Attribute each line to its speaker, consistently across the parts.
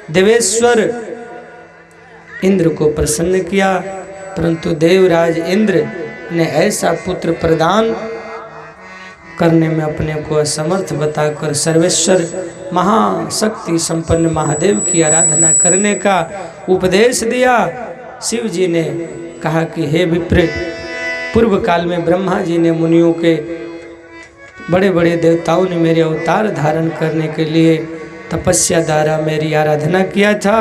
Speaker 1: देवेश्वर इंद्र को प्रसन्न किया, परंतु देवराज इंद्र ने ऐसा पुत्र प्रदान करने में अपने को असमर्थ बताकर सर्वेश्वर महाशक्ति संपन्न महादेव की आराधना करने का उपदेश दिया। शिव जी ने कहा कि हे विप्र, पूर्व काल में ब्रह्मा जी ने मुनियों के बड़े बड़े देवताओं ने मेरे अवतार धारण करने के लिए तपस्या द्वारा मेरी आराधना किया था,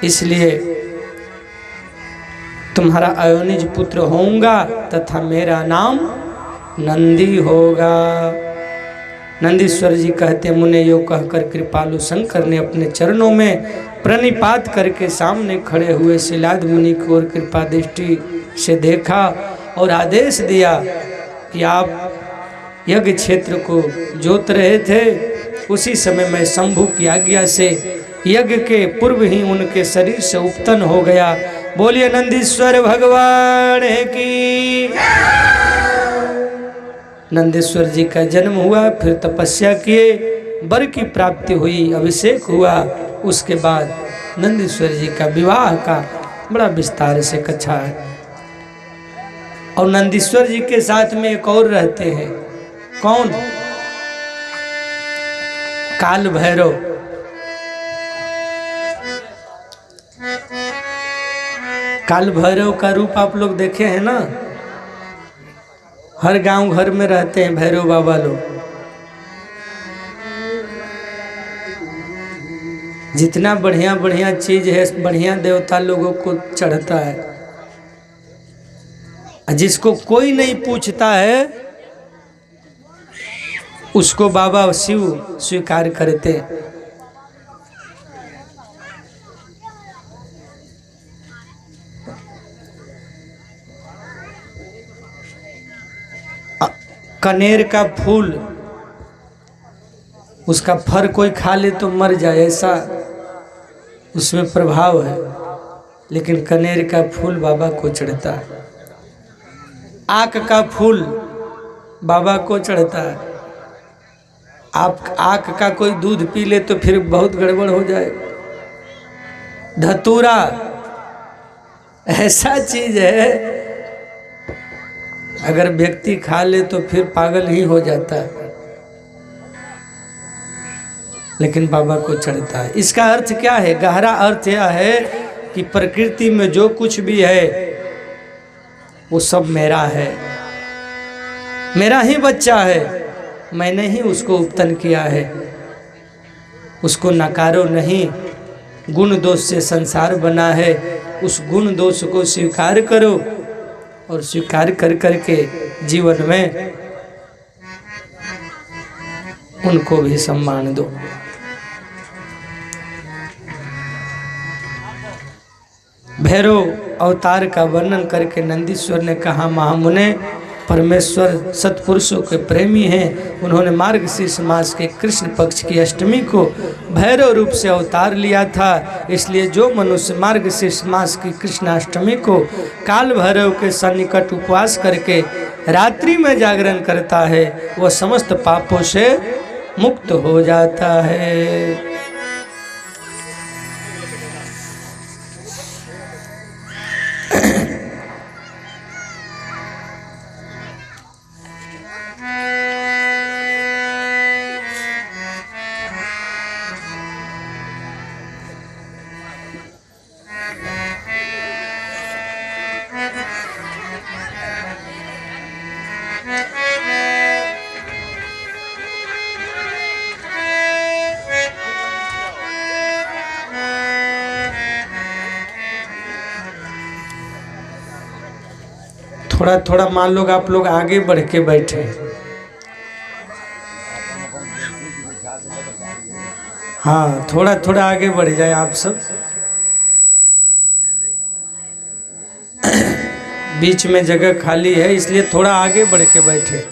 Speaker 1: इसलिए तुम्हारा अयोनिज पुत्र होऊंगा तथा मेरा नाम नंदी होगा। नंदीश्वर जी कहते, मुने यो कहकर कृपालु शंकर ने अपने चरणों में प्रणिपात करके सामने खड़े हुए शिलाद मुनि की ओर कृपा दृष्टि से देखा और आदेश दिया कि आप यज्ञ क्षेत्र को जोत रहे थे, उसी समय मैं शंभु की आज्ञा से यज्ञ के पूर्व ही उनके शरीर से उपतन हो गया। बोलिए नंदीश्वर भगवान की। नंदीश्वर जी का जन्म हुआ, फिर तपस्या किए, वर की प्राप्ति हुई, अभिषेक हुआ। उसके बाद नंदीश्वर जी का विवाह का बड़ा विस्तार से कथा है। और नंदीश्वर जी के साथ में एक और रहते हैं, कौन? काल भैरव। काल भैरव का रूप आप लोग देखे हैं ना, हर गांव घर में रहते हैं भैरव बाबा लोग। जितना बढ़िया बढ़िया चीज है बढ़िया देवता लोगों को चढ़ता है, जिसको कोई नहीं पूछता है उसको बाबा शिव स्वीकार करते। कनेर का फूल, उसका फर कोई खा ले तो मर जाए, ऐसा उसमें प्रभाव है, लेकिन कनेर का फूल बाबा को चढ़ता है। आक का फूल बाबा को चढ़ता है। आप आक का कोई दूध पी ले तो फिर बहुत गड़बड़ हो जाए। धतूरा ऐसा चीज है, अगर व्यक्ति खा ले तो फिर पागल ही हो जाता है, लेकिन बाबा को चढ़ता है। इसका अर्थ क्या है? गहरा अर्थ यह है कि प्रकृति में जो कुछ भी है वो सब मेरा है, मेरा ही बच्चा है, मैंने ही उसको उत्पन्न किया है। उसको नकारो नहीं, गुण दोष से संसार बना है, उस गुण दोष को स्वीकार करो और स्वीकार कर करके जीवन में उनको भी सम्मान दो। भैरव अवतार का वर्णन करके नंदीश्वर ने कहा, महामुने, परमेश्वर सत्पुरुषों के प्रेमी हैं। उन्होंने मार्गशीर्ष मास के कृष्ण पक्ष की अष्टमी को भैरव रूप से अवतार लिया था, इसलिए जो मनुष्य मार्गशीर्ष मास की कृष्णाष्टमी को काल भैरव के सन्निकट उपवास करके रात्रि में जागरण करता है, वह समस्त पापों से मुक्त हो जाता है। थोड़ा थोड़ा मान लो आप लोग आगे बढ़ के बैठे। हाँ, थोड़ा थोड़ा आगे बढ़ जाए आप सब। बीच में जगह खाली है, इसलिए थोड़ा आगे बढ़ के बैठे।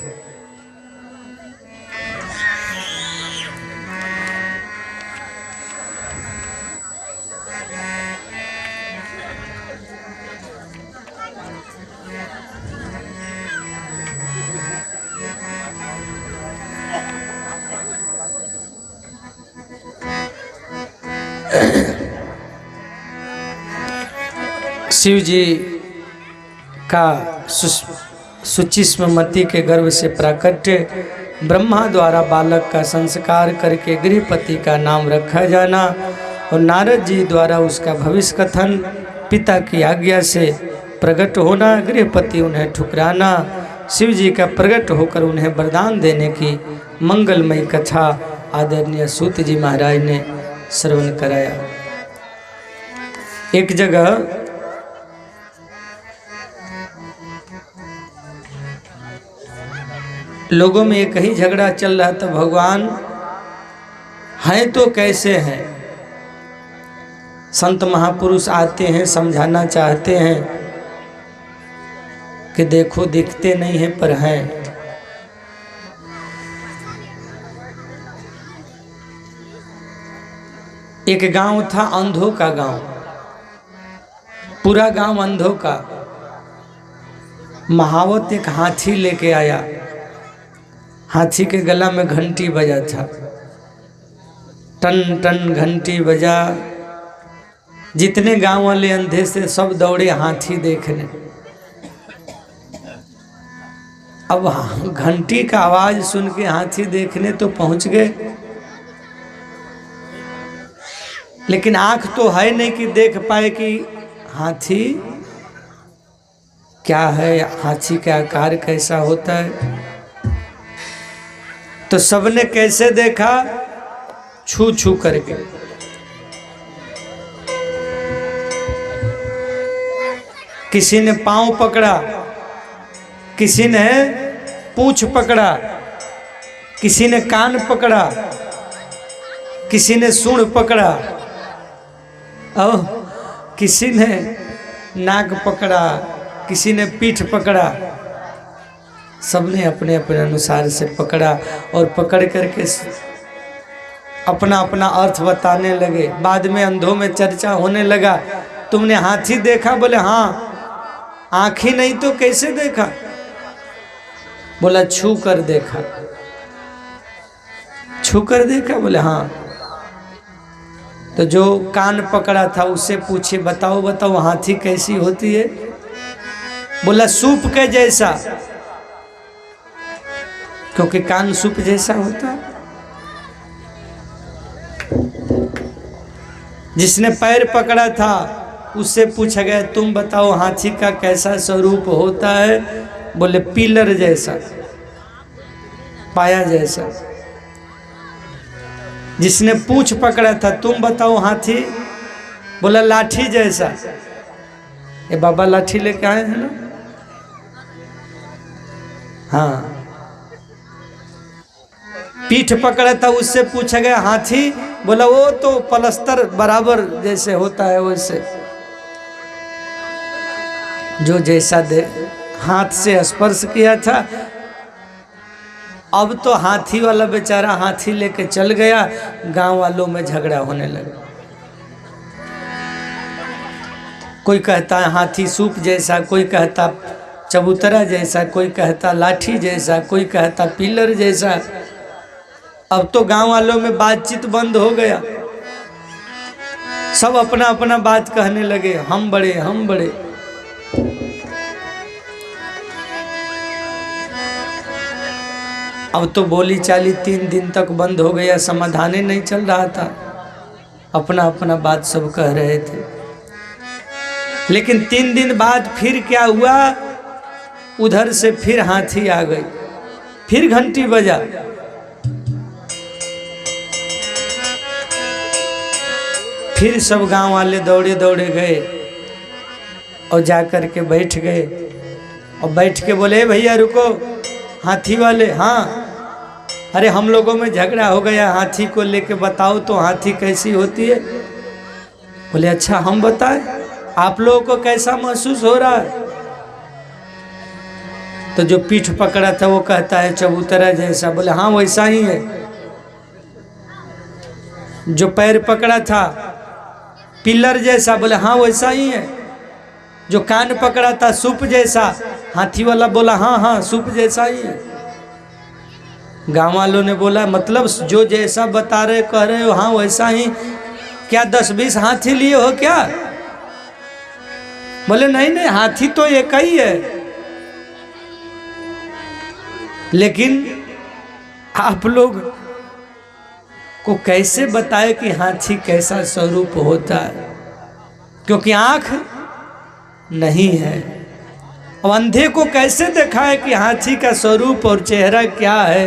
Speaker 1: शिव जी का सुचिस्म मति के गर्भ से प्राकट्य, ब्रह्मा द्वारा बालक का संस्कार करके गृहपति का नाम रखा जाना और नारद जी द्वारा उसका भविष्य कथन, पिता की आज्ञा से प्रकट होना, गृहपति उन्हें ठुकराना, शिव जी का प्रकट होकर उन्हें वरदान देने की मंगलमयी कथा आदरणीय सूत जी महाराज ने श्रवण कराया। एक जगह लोगों में एक ही झगड़ा चल रहा था, भगवान हैं तो कैसे हैं। संत महापुरुष आते हैं, समझाना चाहते हैं कि देखो दिखते नहीं हैं पर हैं। एक गांव था अंधों का गांव, पूरा गांव अंधों का। महावत एक हाथी लेके आया, हाथी के गला में घंटी बजा था, टन टन घंटी बजा। जितने गांव वाले अंधे से सब दौड़े हाथी देखने। अब घंटी का आवाज सुन के हाथी देखने तो पहुंच गए, लेकिन आंख तो है नहीं कि देख पाए कि हाथी क्या है, हाथी का आकार कैसा होता है। तो सबने कैसे देखा? छू छू करके। किसी ने पांव पकड़ा, किसी ने पूंछ पकड़ा, किसी ने कान पकड़ा, किसी ने सूंड पकड़ा और किसी ने नाक पकड़ा, किसी ने पीठ पकड़ा। सबने अपने अपने अनुसार से पकड़ा और पकड़ करके अपना अपना अर्थ बताने लगे। बाद में अंधों में चर्चा होने लगा, तुमने हाथी देखा? बोले हाँ। आँख ही नहीं तो कैसे देखा? बोला छू कर देखा। छू कर देखा? बोले हाँ। तो जो कान पकड़ा था उससे पूछे, बताओ बताओ हाथी कैसी होती है? बोला सूप के जैसा, क्योंकि कान सूप जैसा होता है। जिसने पैर पकड़ा था उससे पूछा गया, तुम बताओ हाथी का कैसा स्वरूप होता है? बोले पिलर जैसा, पाया जैसा। जिसने पूंछ पकड़ा था, तुम बताओ हाथी? बोला लाठी जैसा। ये बाबा लाठी लेके आए हैं ना? हाँ। पीठ पकड़ा था, उससे पूछा गया हाथी? बोला वो तो पलस्तर बराबर जैसे होता है वैसे। जो जैसा दे हाथ से स्पर्श किया था। अब तो हाथी वाला बेचारा हाथी लेके चल गया, गांव वालों में झगड़ा होने लगा। कोई कहता है हाथी सूप जैसा, कोई कहता चबूतरा जैसा, कोई कहता लाठी जैसा, कोई कहता पिलर जैसा। अब तो गांव वालों में बातचीत बंद हो गया, सब अपना अपना बात कहने लगे, हम बड़े हम बड़े। अब तो बोली चाली 3 दिन तक बंद हो गया, समाधान ही नहीं चल रहा था। अपना अपना बात सब कह रहे थे। लेकिन 3 दिन बाद फिर क्या हुआ? उधर से फिर हाथी आ गई, फिर घंटी बजा। फिर सब गांव वाले दौड़े दौड़े गए और जाकर के बैठ गए और बैठ के बोले, भैया रुको, हाथी वाले। हाँ। अरे हम लोगों में झगड़ा हो गया, हाथी को लेके बताओ तो हाथी कैसी होती है? बोले अच्छा हम बताएं, आप लोगों को कैसा महसूस हो रहा है? तो जो पीठ पकड़ा था वो कहता है चबूतरा जैसा। बोले हाँ वैसा ही है। जो पैर पकड़ा था पिलर जैसा। बोले हाँ वैसा ही है। जो कान पकड़ा था सूप जैसा। हाथी वाला बोला हाँ हाँ सूप जैसा ही है। गांव वालों ने बोला मतलब जो जैसा बता रहे कह रहे हो हाँ वैसा ही, क्या 10-20 हाथी लिए हो क्या? बोले नहीं नहीं, हाथी तो एक ही है। लेकिन आप लोग को कैसे बताए कि हाथी कैसा स्वरूप होता है, क्योंकि आंख नहीं है। अब अंधे को कैसे दिखाए कि हाथी का स्वरूप और चेहरा क्या है,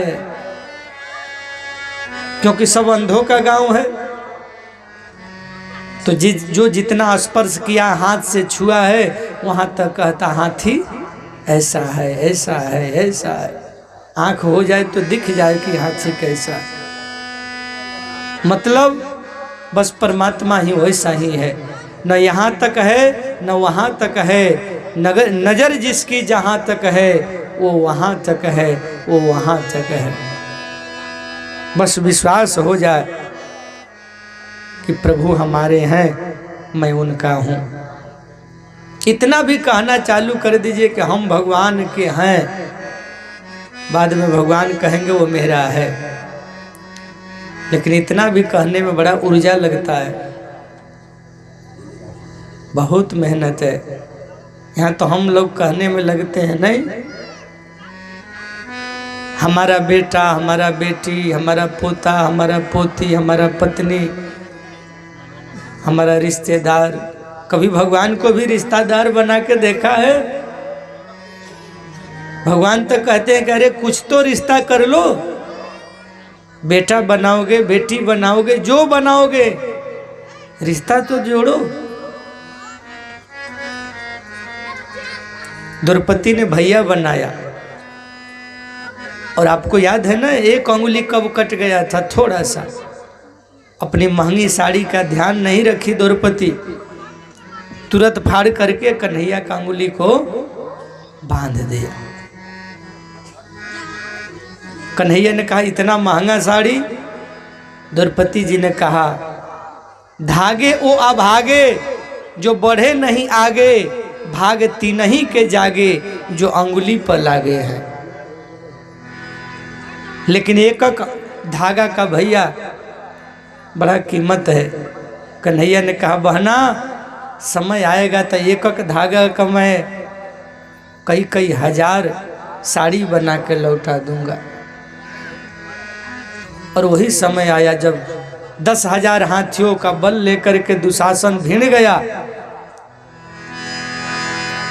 Speaker 1: क्योंकि सब अंधों का गांव है। तो जो जितना स्पर्श किया, हाथ से छुआ है, वहां तक कहता हाथी ऐसा है, ऐसा है, ऐसा है। आंख हो जाए तो दिख जाए कि हाथी कैसा है। मतलब बस परमात्मा ही वैसा ही है, न यहाँ तक है न वहाँ तक है। नजर जिसकी जहाँ तक है वो वहाँ तक है, वो वहाँ तक है। बस विश्वास हो जाए कि प्रभु हमारे हैं, मैं उनका हूँ। इतना भी कहना चालू कर दीजिए कि हम भगवान के हैं, बाद में भगवान कहेंगे वो मेरा है। लेकिन इतना भी कहने में बड़ा ऊर्जा लगता है, बहुत मेहनत है। यहाँ तो हम लोग कहने में लगते हैं, नहीं हमारा बेटा, हमारा बेटी, हमारा पोता, हमारा पोती, हमारा पत्नी, हमारा रिश्तेदार। कभी भगवान को भी रिश्तेदार बना के देखा है? भगवान तो कहते हैं कि अरे कुछ तो रिश्ता कर लो, बेटा बनाओगे, बेटी बनाओगे, जो बनाओगे रिश्ता तो जोड़ो। द्रौपदी ने भैया बनाया, और आपको याद है ना, एक अंगुली कब कट गया था, थोड़ा सा। अपनी महंगी साड़ी का ध्यान नहीं रखी द्रौपदी, तुरंत फाड़ करके कन्हैया का अंगुली को बांध दिया। कन्हैया ने कहा इतना महंगा साड़ी? द्रौपदी जी ने कहा धागे ओ अभागे, जो बढ़े नहीं आगे, भाग तीनही के जागे, जो अंगुली पर लागे हैं। लेकिन एक धागा का भैया बड़ा कीमत है। कन्हैया ने कहा बहना, समय आएगा तो एक धागा का मैं कई कई हजार साड़ी बना के लौटा दूंगा। और वही समय आया जब 10,000 हाथियों का बल लेकर के दुशासन भिड़ गया।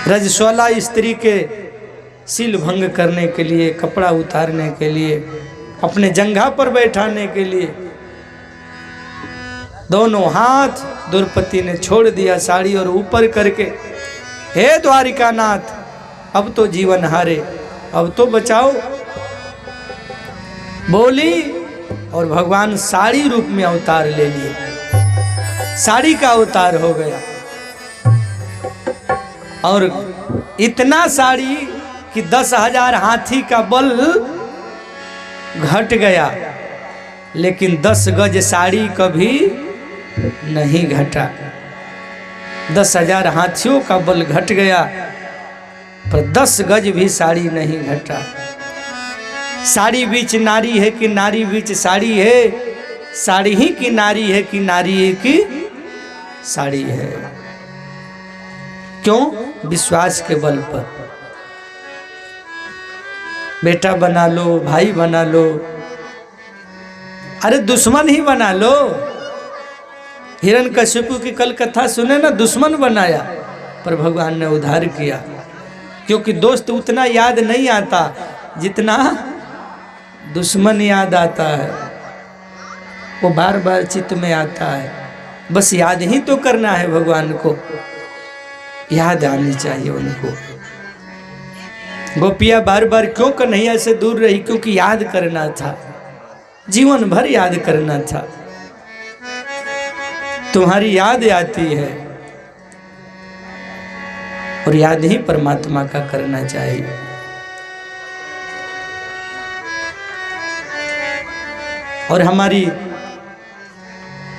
Speaker 1: रजस्वला स्त्री के सील भंग करने के लिए, कपड़ा उतारने के लिए, अपने जंघा पर बैठाने के लिए, दोनों हाथ द्रौपदी ने छोड़ दिया साड़ी और ऊपर करके, हे द्वारिकानाथ अब तो जीवन हारे, अब तो बचाओ बोली। और भगवान साड़ी रूप में अवतार ले लिए, साड़ी का अवतार हो गया। और इतना साड़ी कि 10,000 हाथी का बल घट गया, लेकिन 10 गज साड़ी कभी नहीं घटा। 10,000 हाथियों का बल घट गया, पर 10 गज भी साड़ी नहीं घटा। साड़ी बीच नारी है कि नारी बीच साड़ी है, साड़ी ही की नारी है कि नारी ही की साड़ी है। क्यों? विश्वास के बल पर। बेटा बना लो, भाई बना लो, अरे दुश्मन ही बना लो। हिरण्यकशिपु की कल कथा सुने ना, दुश्मन बनाया पर भगवान ने उद्धार किया। क्योंकि दोस्त उतना याद नहीं आता जितना दुश्मन याद आता है, वो बार बार चित्त में आता है। बस याद ही तो करना है, भगवान को याद आनी चाहिए उनको। गोपिया बार बार क्यों कन्हैया से दूर रही? क्योंकि याद करना था, जीवन भर याद करना था। तुम्हारी याद आती है और याद ही परमात्मा का करना चाहिए। और हमारी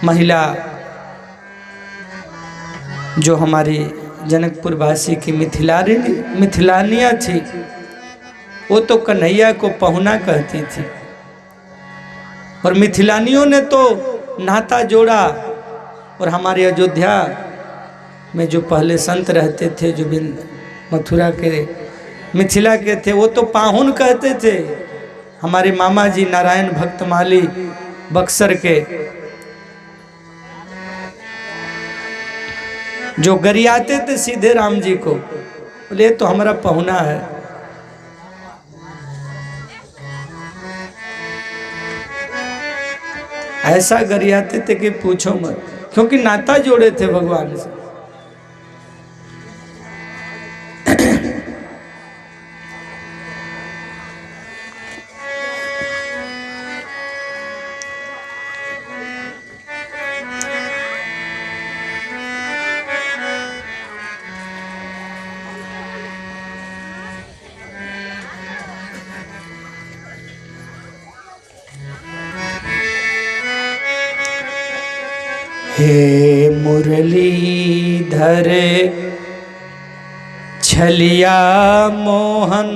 Speaker 1: महिला जो हमारी जनकपुर वासी की मिथिलानिया थी, वो तो कन्हैया को पहुना कहती थी। और मिथिलानियों ने तो नाता जोड़ा और हमारे अयोध्या में जो पहले संत रहते थे, जो मथुरा के मिथिला के थे, वो तो पाहुन कहते थे। हमारे मामा जी नारायण भक्तमाली बक्सर के, जो गरियाते थे सीधे राम जी को, बोले तो हमारा पहुना है। ऐसा गरियाते थे कि पूछो मत, क्योंकि नाता जोड़े थे भगवान से। हे मुरलीधर छलिया मोहन